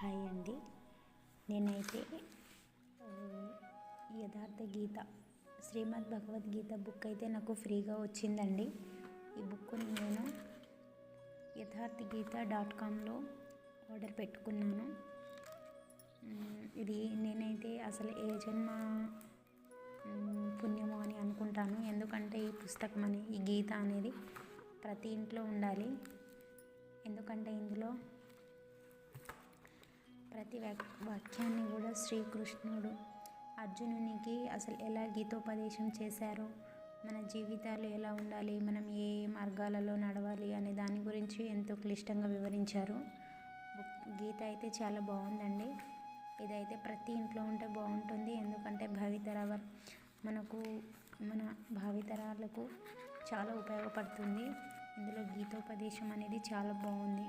Hi అండి. నేనైతే యథార్థ గీత శ్రీమద్ భగవద్గీత బుక్ అయితే నాకు ఫ్రీగా వచ్చిందండి. ఈ బుక్ని నేను yatharthgeeta.comలో ఆర్డర్ పెట్టుకున్నాను. ఇది నేనైతే అసలు ఏ జన్మ పుణ్యమో అని అనుకుంటాను. ఎందుకంటే ఈ పుస్తకం ఈ గీత అనేది ప్రతి ఇంట్లో ఉండాలి. ఎందుకంటే ఇందులో ప్రతి వాక్యాన్ని కూడా శ్రీకృష్ణుడు అర్జునునికి అసలు ఎలా గీతోపదేశం చేశారో, మన జీవితాలు ఎలా ఉండాలి, మనం ఏ మార్గాలలో నడవాలి అనే దాని గురించి ఎంతో క్లిష్టంగా వివరించారు. గీత అయితే చాలా బాగుందండి. ఇదైతే ప్రతి ఇంట్లో ఉంటే బాగుంటుంది. ఎందుకంటే మన భావితరాలకు చాలా ఉపయోగపడుతుంది. ఇందులో గీతోపదేశం అనేది చాలా బాగుంది.